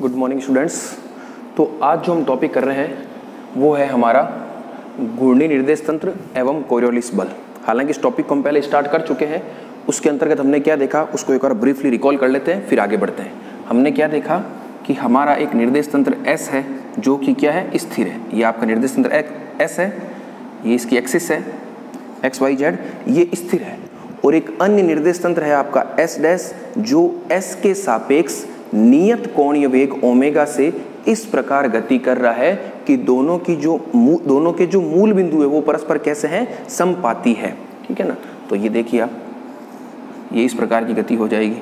Good morning students. तो आज जो हम टॉपिक कर रहे हैं वो है हमारा घूर्णी निर्देश तंत्र एवं कोरियोलिस बल। हालांकि इस टॉपिक को हम पहले स्टार्ट कर चुके हैं, उसके अंतर्गत हमने क्या देखा उसको एक बार ब्रीफली रिकॉल कर लेते हैं, फिर आगे बढ़ते हैं। हमने क्या देखा कि हमारा एक निर्देश तंत्र S है जो कि क्या है, स्थिर है। ये आपका निर्देश तंत्र S है, ये इसकी एक्सिस है XYZ, ये स्थिर है। और एक अन्य निर्देश तंत्र है आपका S डैश जो S के सापेक्ष नियत कोणीय वेग ओमेगा से इस प्रकार गति कर रहा है कि दोनों के जो मूल बिंदु है वो परस्पर कैसे हैं, समपाती है। ठीक है ना। तो ये देखिए आप, ये इस प्रकार की गति हो जाएगी।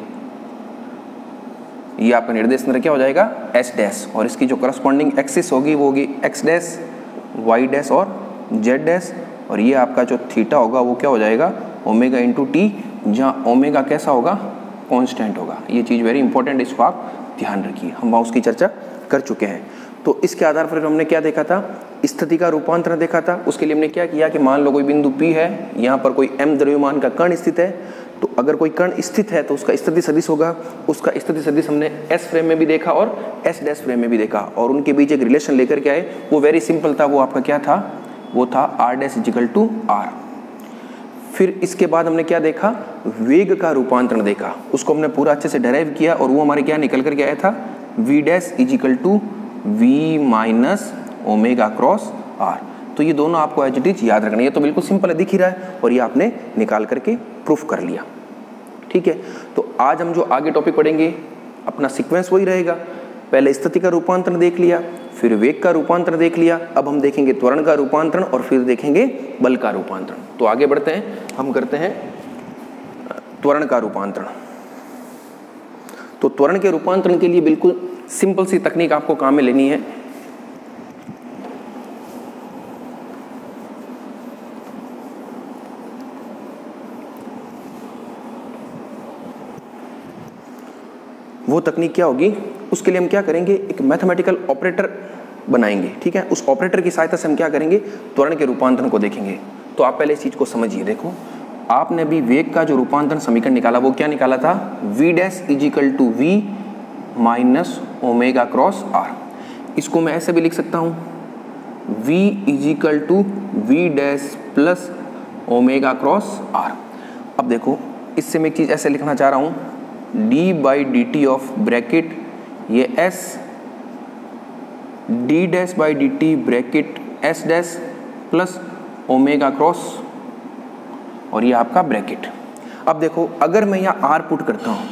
ये आपका निर्देश तंत्र क्या हो जाएगा, S डैश, और इसकी जो करस्पॉन्डिंग एक्सिस होगी वो होगी X डैश, Y डैश और Z डैश, और ये आपका जो थीटा होगा वो क्या हो जाएगा, ओमेगा इंटू टी, जहाँ ओमेगा कैसा होगा, कांस्टेंट होगा। ये चीज़ वेरी इंपॉर्टेंट, इसको आप ध्यान रखिए। हम उसकी चर्चा कर चुके हैं। तो इसके आधार पर हमने क्या देखा था, स्थिति का रूपांतरण देखा था। उसके लिए हमने क्या किया कि मान लो कोई बिंदु P है, यहाँ पर कोई m द्रव्यमान का कण स्थित है। तो अगर कोई कण स्थित है तो उसका स्थिति सदिश होगा। उसका स्थिति सदिश हमने S फ्रेम में भी देखा और S डैश फ्रेम में भी देखा, और उनके बीच एक रिलेशन लेकर के आए। वो वेरी सिंपल था, वो आपका क्या था, वो था R dash is equal to R। फिर इसके बाद हमने क्या देखा, वेग का रूपांतरण देखा। उसको हमने पूरा अच्छे से डेराइव किया और वो हमारे क्या निकल करके आया था, V dash is equal to V minus omega cross R। तो ये दोनों आपको एज इट इज याद रखना है। ये तो बिल्कुल सिंपल है, दिख ही रहा है, और ये आपने निकाल करके प्रूफ कर लिया। ठीक है। तो आज हम जो आगे टॉपिक पढ़ेंगे अपना सीक्वेंस वही रहेगा। पहले स्थिति का रूपांतरण देख लिया, फिर वेग का रूपांतरण देख लिया, अब हम देखेंगे त्वरण का रूपांतरण और फिर देखेंगे बल का रूपांतरण। तो आगे बढ़ते हैं, हम करते हैं त्वरण का रूपांतरण। तो त्वरण के रूपांतरण के लिए बिल्कुल सिंपल सी तकनीक आपको काम में लेनी है। वो तकनीक क्या होगी, उसके लिए हम क्या करेंगे, एक मैथमेटिकल ऑपरेटर बनाएंगे। ठीक है। उस ऑपरेटर की सहायता से हम क्या करेंगे, त्वरण के रूपांतरण को देखेंगे। तो आप पहले इस चीज को समझिए। देखो, आपने भी वेग का जो रूपांतरण समीकरण निकाला वो क्या निकाला था, V dash is equal to V minus omega cross R। इसको मैं ऐसे भी लिख सकता हूँ, V is equal to V dash plus omega cross R। अब देखो, इससे मैं एक चीज़ ऐसे लिखना चाह रहा हूँ, d by D T of bracket ये S, d dash by D T bracket S dash plus omega cross, और ये आपका ब्रैकेट। अब देखो, अगर मैं यहाँ R पुट करता हूँ,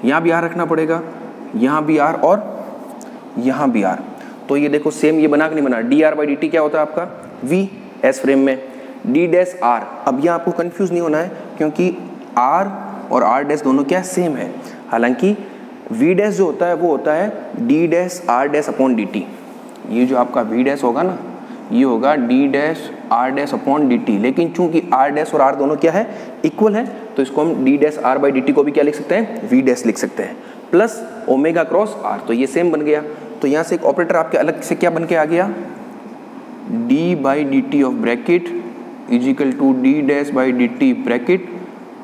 यहाँ भी R रखना पड़ेगा, यहाँ भी R और यहाँ भी R। तो ये देखो सेम ये बना कि नहीं बना, D R by D T क्या होता है आपका, V S फ्रेम में d डैश R। अब यहाँ आपको कंफ्यूज नहीं होना है क्योंकि R और R डैश दोनों क्या सेम है। हालांकि V डैश जो होता है वो होता है d dash R dash upon D T. ये जो आपका V डैश होगा ना, ये होगा d dash R dash upon D T. लेकिन चूंकि R डैश और R दोनों क्या है, इक्वल है, तो इसको हम d dash R by D T को भी क्या लिख सकते हैं, V डैश लिख सकते हैं, प्लस ओमेगा क्रॉस R। तो ये सेम बन गया। तो यहाँ से एक ऑपरेटर आपके अलग से क्या बन के आ गया, d by D T of bracket is equal to d dash by D T bracket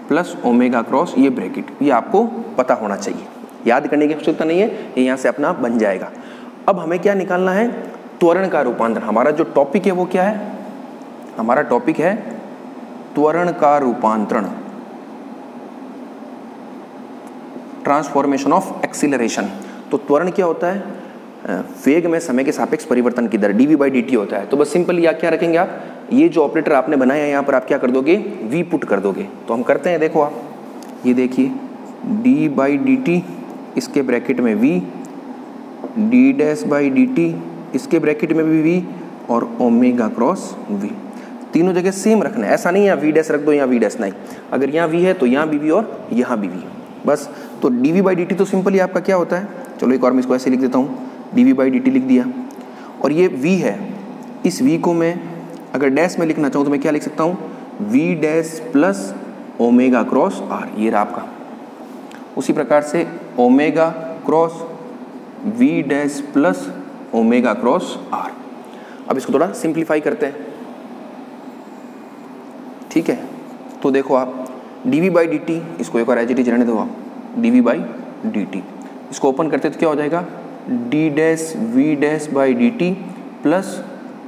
plus omega cross ये ब्रैकेट। ये आपको पता होना चाहिए, याद करने की आवश्यकता नहीं है, ये यहाँ से अपना बन जाएगा। अब हमें क्या निकालना है, त्वरण का रूपांतरण। हमारा जो टॉपिक है वो क्या है, हमारा टॉपिक है त्वरण का रूपांतरण, ट्रांसफॉर्मेशन ऑफ एक्सीलरेशन। तो त्वरण क्या होता है, वेग में समय के सापेक्ष परिवर्तन की दर, dv बाई dt होता है। तो बस सिंपल या क्या रखेंगे आप, ये जो ऑपरेटर आपने बनाया है यहाँ पर आप क्या कर दोगे, v पुट कर दोगे। तो हम करते हैं, देखो आप ये देखिए, d बाई डी टी इसके ब्रैकेट में v, d dash by D T इसके ब्रैकेट में भी v, और ओमेगा क्रॉस v। तीनों जगह सेम रखना है, ऐसा नहीं है v डैश रख दो यहाँ v डैश नहीं। अगर यहाँ v है तो यहाँ भी v और यहाँ भी v, बस। तो dv बाई डी टी तो सिंपली आपका क्या होता है, चलो एक और मैं इसको ऐसे लिख देता हूँ, dv बाई डी टी लिख दिया, और ये v है। इस v को मैं अगर डैश में लिखना चाहूँ तो मैं क्या लिख सकता हूँ, v dash plus omega cross R। ये रहा आपका। उसी प्रकार से omega cross v dash plus omega cross R। अब इसको थोड़ा सिंप्लीफाई करते हैं। ठीक है। तो देखो आप dv बाई डी टी, इसको एक बार एज इट इज रहने दो आप, dv बाई डी टी, इसको ओपन करते तो क्या हो जाएगा, D dash V dash by D T plus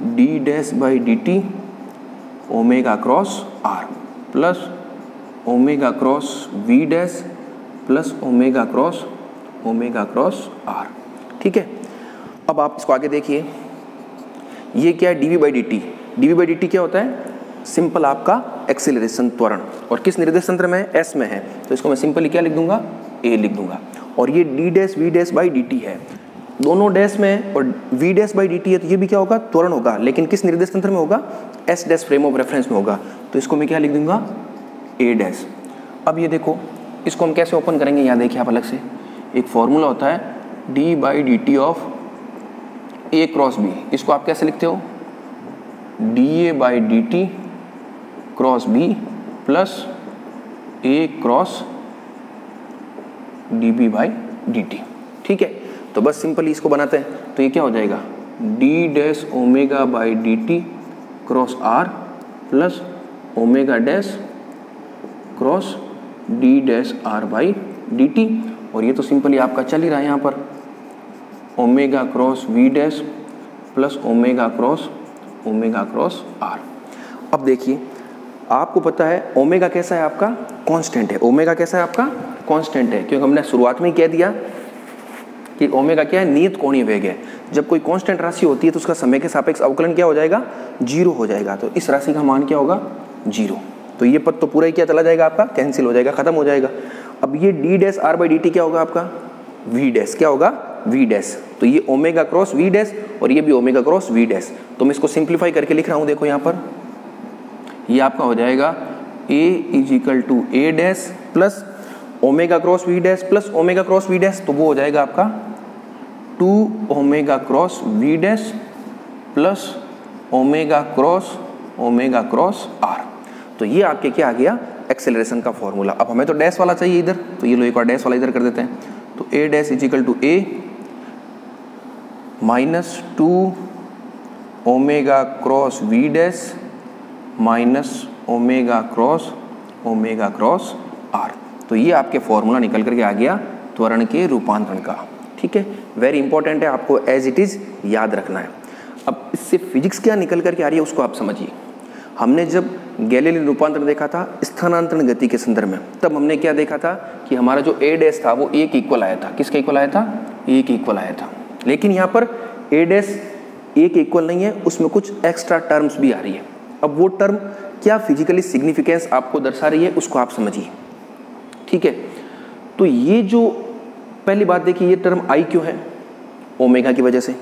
D dash by D T omega cross R plus omega cross we dash plus omega cross are. ठीक है, अब आप इसको आगे देखिए, ये क्या है, dv by D T. dv by D T क्या होता है, सिंपल आपका एक्सीलरेशन त्वरण, और किस निर्देश तंत्र में है, s में है, तो इसको मैं सिंपली क्या लिख दूंगा, a लिख दूंगा। और ये d dash v dash by D T है, दोनों डैश में है, और v dash by D T है, तो ये भी क्या होगा, त्वरण होगा, लेकिन किस निर्देश तंत्र में होगा, s dash frame of reference में होगा, तो इसको मैं क्या लिख दूंगा, a डैश। अब ये देखो, इसको हम कैसे ओपन करेंगे, यहाँ देखिए आप अलग से, एक फॉर्मूला होता है d by D T of a cross b, इसको आप कैसे लिखते हो, dA by D T cross b plus a cross dB by D T. ठीक है, तो बस सिंपली इसको बनाते हैं, तो ये क्या हो जाएगा, d dash omega by D T cross r plus omega dash cross d dash r by D T, और ये तो सिंपली आपका चल ही रहा है यहाँ पर, omega cross we dash plus omega cross R. अब देखिए, आपको पता है ओमेगा कैसा है आपका, कांस्टेंट है, ओमेगा कैसा है आपका, कांस्टेंट है, क्योंकि हमने शुरुआत में ही कह दिया कि ओमेगा क्या है, नियत कोणीय वेग है। जब कोई कांस्टेंट राशि होती है तो उसका समय के सापेक्ष अवकलन क्या हो जाएगा, 0 हो जाएगा, तो इस राशि का मान क्या होगा, 0। तो ये पद तो पूरा ही क्या चला जाएगा आपका, कैंसिल हो जाएगा, खत्म हो जाएगा। अब ये D dash R by D T क्या होगा आपका, वी डैश, क्या होगा, वी डैश, तो ये ओमेगा क्रॉस वी डैश और ये भी ओमेगा क्रॉस वी डैश। तो मैं इसको सिंप्लीफाई करके लिख रहा हूँ, देखो यहाँ पर ये आपका हो जाएगा a is equal to A dash plus omega cross we dash plus omega cross we dash, तो वो हो जाएगा आपका 2 omega cross we dash plus omega cross R. तो ये आपके क्या आ गया, एक्सेलरेशन का फॉर्मूला। अब हमें तो डैश वाला चाहिए इधर, तो ये लो एक बार डैश वाला इधर कर देते हैं, तो a dash is equal to a minus 2 omega cross we dash minus omega cross R. तो ये आपके फॉर्मूला निकल करके आ गया त्वरण के रूपांतरण का। ठीक है, वेरी इंपॉर्टेंट है, आपको एज इट इज याद रखना है। अब इससे फिजिक्स क्या निकल करके आ रही है उसको आप समझिए। हमने जब गैलीलियन रूपांतरण देखा था स्थानांतरण गति के संदर्भ में, तब हमने क्या देखा था कि हमारा जो a डैश था वो a के इक्वल आया था। किसके इक्वल आया था, a के इक्वल आया था। लेकिन यहाँ पर a डैश a के इक्वल नहीं है, उसमें कुछ एक्स्ट्रा टर्म्स भी आ रही है। अब वो टर्म क्या फिजिकली सिग्निफिकेंस आपको दर्शा रही है उसको आप समझिए। ठीक है, तो ये जो पहली बात देखिए, ये टर्म आई क्यों है, ओमेगा की वजह से।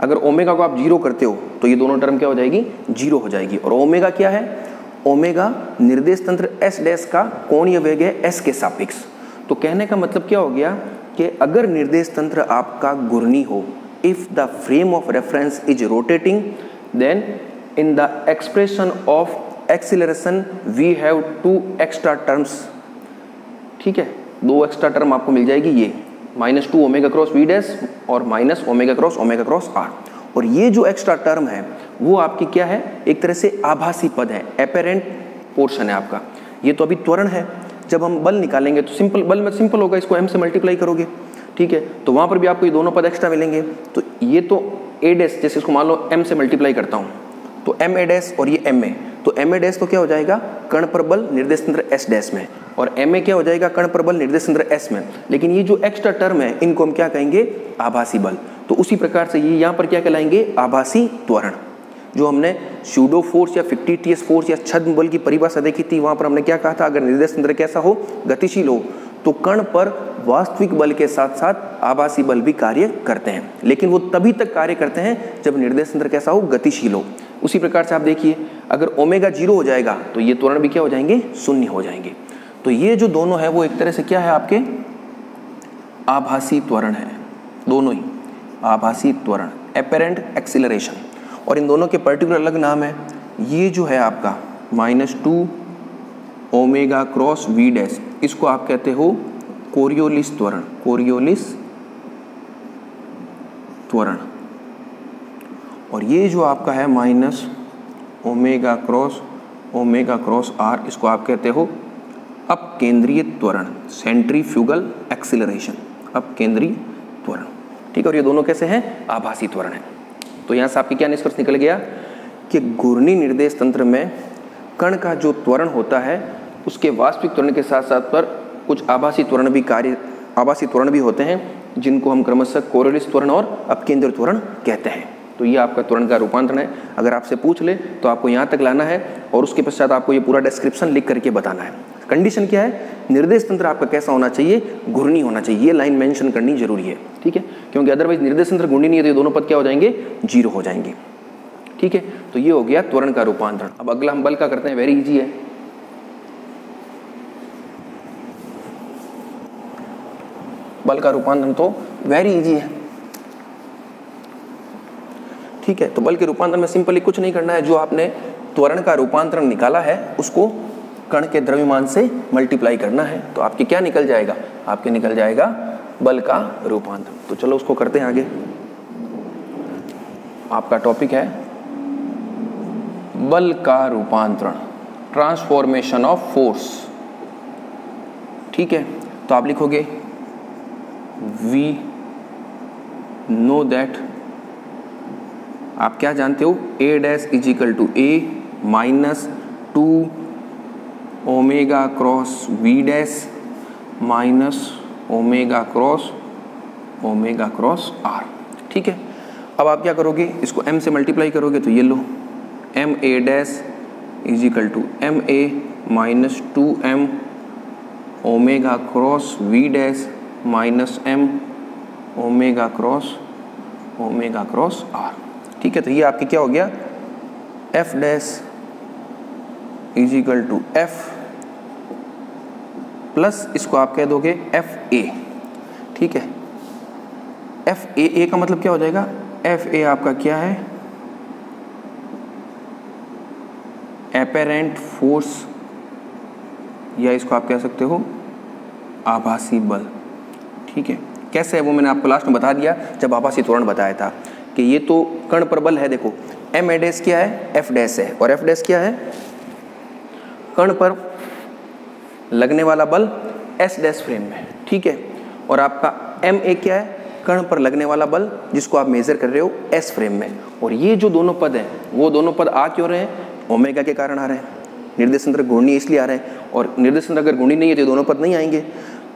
अगर ओमेगा को आप 0 करते हो तो ये दोनों टर्म क्या हो जाएगी, 0 हो जाएगी। और ओमेगा क्या है, ओमेगा निर्देश तंत्र s डैश का कोणीय वेग है s के सापेक्ष। तो कहने का मतलब क्या हो गया कि अगर निर्देश तंत्र आपका घूर्णी हो, if the frame of reference is rotating, then in the expression of acceleration we have 2 extra terms. ठीक है, 2 एक्स्ट्रा टर्म आपको मिल जाएगी, ये -2 ओमेगा क्रॉस वी डैश और माइनस ओमेगा क्रॉस आर। और ये जो एक्स्ट्रा टर्म है वो आपकी क्या है, एक तरह से आभासी पद है, एपेरेंट पोर्शन है आपका। ये तो अभी त्वरण है, जब हम बल निकालेंगे तो सिंपल बल में सिंपल होगा, इसको m से मल्टीप्लाई करोगे। ठीक है, तो वहाँ पर भी आपको ये दोनों पद एक्स्ट्रा मिलेंगे। तो ये तो a डैश, जैसे इसको मान लो m से मल्टीप्लाई करता हूँ तो m a डैश और ये m a, तो m a डैश तो क्या हो जाएगा, कण पर बल निर्देश तंत्र s डैश में, और m a क्या हो जाएगा, कण पर बल निर्देश तंत्र s में। लेकिन ये जो एक्स्ट्रा टर्म है इनको हम क्या कहेंगे, आभासी बल। तो उसी प्रकार से ये यहाँ पर क्या कहलाएंगे, आभासी त्वरण। जो हमने स्यूडो फोर्स या फिक्टिटियस फोर्स या छद्म बल की परिभाषा देखी थी, वहाँ पर हमने क्या कहा था, अगर निर्देश तंत्र कैसा हो, गतिशील हो, तो कण पर वास्तविक बल के साथ साथ आभासी बल भी कार्य करते हैं। लेकिन वो तभी तक कार्य करते हैं जब निर्देश तंत्र कैसा हो, गतिशील हो। उसी प्रकार से आप देखिए, अगर ओमेगा 0 हो जाएगा तो ये त्वरण भी क्या हो जाएंगे, शून्य हो जाएंगे। तो ये जो दोनों है वो एक तरह से क्या है, आपके आभासी त्वरण है, दोनों ही आभासी त्वरण, एपेरेंट एक्सीलरेशन। और इन दोनों के पर्टिकुलर अलग नाम है। ये जो है आपका -2 ओमेगा क्रॉस वी डैश, इसको आप कहते हो कोरियोलिस त्वरण, कोरियोलिस त्वरण। और ये जो आपका है ओमेगा क्रॉस आर, इसको आप कहते हो अपकेंद्रीय त्वरण, सेंट्रीफ्यूगल एक्सीलरेशन, अपकेंद्रीय त्वरण। ठीक है, और ये दोनों कैसे हैं, आभासी त्वरण है। तो यहाँ से आपके क्या निष्कर्ष निकल गया कि घूर्णी निर्देश तंत्र में कण का जो त्वरण होता है उसके वास्तविक त्वरण के साथ साथ पर कुछ आभासी त्वरण भी होते हैं, जिनको हम क्रमशः कोरियोलिस त्वरण और अपकेंद्र त्वरण कहते हैं। तो ये आपका त्वरण का रूपांतरण है। अगर आपसे पूछ ले तो आपको यहाँ तक लाना है और उसके पश्चात आपको ये पूरा डिस्क्रिप्शन लिख करके बताना है। कंडीशन क्या है, निर्देश तंत्र आपका कैसा होना चाहिए, घूर्णी होना चाहिए। ये लाइन मेंशन करनी जरूरी है, ठीक है, क्योंकि अदरवाइज निर्देश तंत्र घूर्णी नहीं है तो ये दोनों पद क्या हो जाएंगे, 0 हो जाएंगे। ठीक है, तो ये हो गया त्वरण का रूपांतरण। अब अगला हम बल का करते हैं, वेरी इजी है। बल का रूपांतरण तो वेरी इजी है, ठीक है। तो बल के रूपांतरण में सिंपली कुछ नहीं करना है, जो आपने त्वरण का रूपांतरण निकाला है उसको कण के द्रव्यमान से मल्टीप्लाई करना है, तो आपके क्या निकल जाएगा, आपके निकल जाएगा बल का रूपांतरण। तो चलो उसको करते हैं आगे। आपका टॉपिक है बल का रूपांतरण, ट्रांसफॉर्मेशन ऑफ फोर्स। ठीक है, तो आप लिखोगे वी नो दैट, आप क्या जानते हो, a dash is equal to a minus 2 omega cross we dash minus omega cross are. ठीक है, अब आप क्या करोगे, इसको m से मल्टीप्लाई करोगे तो ये लो m a dash is equal to m a minus 2m omega cross we dash minus m omega cross are. ठीक है, तो ये आपके क्या हो गया, f dash is equal to f plus इसको आप कह दोगे एफ ए। ठीक है, एफ ए का मतलब क्या हो जाएगा, एफ ए आपका क्या है, एपेरेंट फोर्स, या इसको आप कह सकते हो आभासी बल। ठीक है, कैसे है वो मैंने आपको लास्ट में बता दिया जब आभासी त्वरण बताया था कि ये तो कण पर बल है। देखो एम ए डैश क्या है, एफ डैश है, और एफ डैश क्या है, कण पर लगने वाला बल एस डैश फ्रेम में। ठीक है, और आपका एम ए क्या है, कण पर लगने वाला बल जिसको आप मेजर कर रहे हो एस फ्रेम में। और ये जो दोनों पद हैं वो दोनों पद आ क्यों रहे हैं, ओमेगा के कारण आ रहे हैं। निर्देश तंत्र घूर्णी इसलिए आ रहे हैं, और निर्देश तंत्र अगर घूर्णी नहीं है तो ये दोनों पद नहीं आएंगे,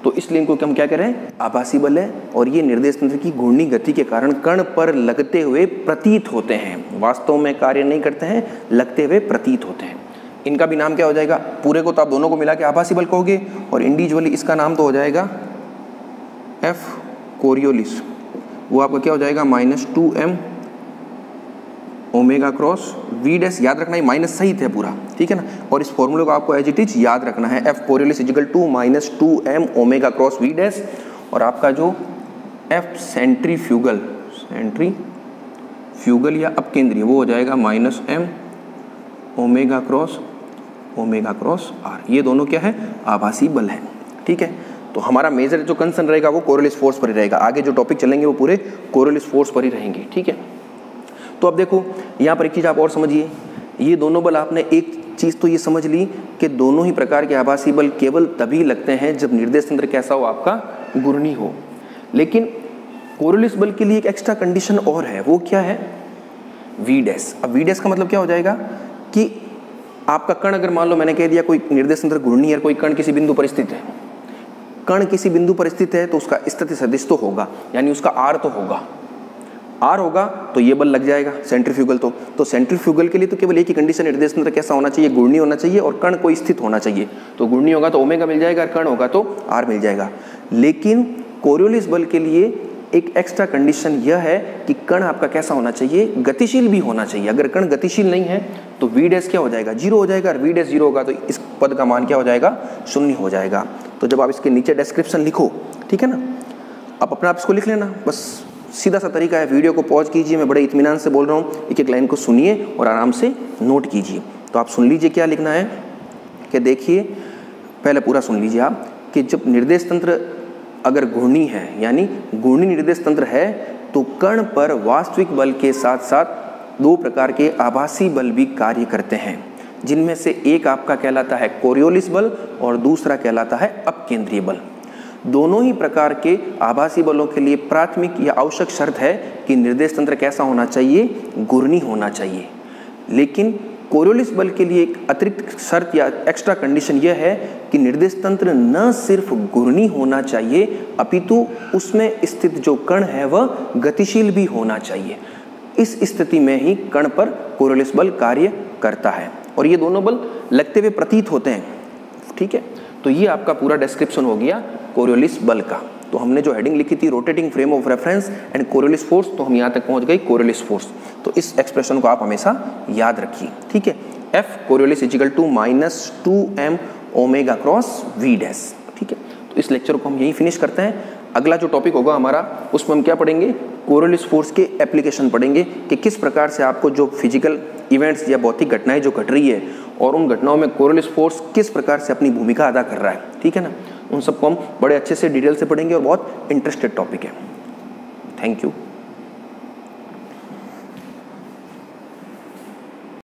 तो इसलिए इनको हम क्या कह रहे हैं, आभासी बल है। और ये निर्देश तंत्र की घूर्णी गति के कारण कण पर लगते हुए प्रतीत होते हैं, वास्तव में कार्य नहीं करते हैं, लगते हुए प्रतीत होते हैं। इनका भी नाम क्या हो जाएगा, पूरे को तो आप दोनों को मिला के आभासी बल कहोगे, और इंडिविजुअली इसका नाम तो हो जाएगा एफ कोरियोलिस। वो आपका क्या हो जाएगा, minus 2m omega cross we dash, याद रखना ये माइनस सहित है पूरा, ठीक है ना। और इस फॉर्मूले को आपको एज इट इज याद रखना है, F Coriolis is equal to minus 2m omega cross we dash, और आपका जो एफ सेंट्रीफ्यूगल या अपकेंद्रीय वो हो जाएगा minus m omega cross R. ये दोनों क्या है, आभासी बल है। ठीक है, तो हमारा मेजर जो कंसर्न रहेगा वो कोरियोलिस फोर्स पर ही रहेगा। आगे जो टॉपिक चलेंगे वो पूरे कोरियोलिस फोर्स पर ही रहेंगे। ठीक है, तो अब देखो यहाँ पर एक चीज़ आप और समझिए, ये दोनों बल, आपने एक चीज़ तो ये समझ ली कि दोनों ही प्रकार के आभासी बल केवल तभी लगते हैं जब निर्देश तंत्र कैसा हो, आपका घूर्णी हो। लेकिन कोरियोलिस बल के लिए एक एक्स्ट्रा कंडीशन और है, वो क्या है, वी डैश। अब वी डैश का मतलब क्या हो जाएगा कि आपका कण, अगर मान लो मैंने कह दिया कोई निर्देश तंत्र घूर्णी है, कोई कण किसी बिंदु पर स्थित है, कण किसी बिंदु पर स्थित है तो उसका स्थिति सदिश तो होगा, यानी उसका आर तो होगा, आर होगा तो ये बल लग जाएगा सेंट्रीफ्यूगल। तो सेंट्रीफ्यूगल के लिए तो केवल एक ही कंडीशन, निर्देश तंत्र कैसा होना चाहिए, घूर्णी होना चाहिए, और कण कोई स्थित होना चाहिए। तो घूर्णी होगा तो ओमेगा मिल जाएगा, और कण होगा तो आर मिल जाएगा। लेकिन कोरियोलिस बल के लिए एक एक्स्ट्रा कंडीशन यह है कि कण आपका कैसा होना चाहिए, गतिशील भी होना चाहिए। अगर कण गतिशील नहीं है तो वी डैश क्या हो जाएगा, 0 हो जाएगा, और वी डैश 0 होगा तो इस पद का मान क्या हो जाएगा, 0 हो जाएगा। तो जब आप इसके नीचे डिस्क्रिप्शन लिखो, ठीक है ना, आप अपने आप इसको लिख लेना, बस सीधा सा तरीका है। वीडियो को पॉज कीजिए, मैं बड़े इत्मीनान से बोल रहा हूँ, एक एक लाइन को सुनिए और आराम से नोट कीजिए। तो आप सुन लीजिए क्या लिखना है, कि देखिए पहले पूरा सुन लीजिए आप, कि जब निर्देश तंत्र अगर घूर्णी है, यानी घूर्णी निर्देश तंत्र है, तो कण पर वास्तविक बल के साथ साथ 2 प्रकार के आभासी बल भी कार्य करते हैं, जिनमें से एक आपका कहलाता है कोरियोलिस बल और दूसरा कहलाता है अपकेंद्रीय बल। दोनों ही प्रकार के आभासी बलों के लिए प्राथमिक या आवश्यक शर्त है कि निर्देश तंत्र कैसा होना चाहिए, घूर्णी होना चाहिए। लेकिन कोरियोलिस बल के लिए एक अतिरिक्त शर्त या एक्स्ट्रा कंडीशन यह है कि निर्देश तंत्र न सिर्फ घूर्णी होना चाहिए अपितु उसमें स्थित जो कण है वह गतिशील भी होना चाहिए। इस स्थिति में ही कण पर कोरियोलिस बल कार्य करता है और ये दोनों बल लगते हुए प्रतीत होते हैं। ठीक है, तो ये आपका पूरा डिस्क्रिप्शन हो गया कोरियोलिस बल का। तो हमने जो हेडिंग लिखी थी rotating frame of reference and Coriolis force, तो हम यहाँ तक पहुँच गए कोरियोलिस फोर्स। तो इस एक्सप्रेशन को आप हमेशा याद रखिए। ठीक है, F Coriolis is equal to -2m omega cross v dash. ठीक है, तो इस लेक्चर को हम यहीं फिनिश करते हैं। अगला जो टॉपिक होगा हमारा उसमें हम क्या पढ़ेंगे, कोरियोलिस फोर्स के एप्लीकेशन पढ़ेंगे कि किस प्रकार से आपको जो फिजिकल इवेंट्स या भौतिक घटनाएं जो घट रही है और उन घटनाओं में कोरियोलिस फोर्स किस प्रकार से अपनी भूमिका अदा कर रहा है। ठीक है ना, उन सबको हम बड़े अच्छे से डिटेल से पढ़ेंगे और बहुत इंटरेस्टेड टॉपिक है। Thank you.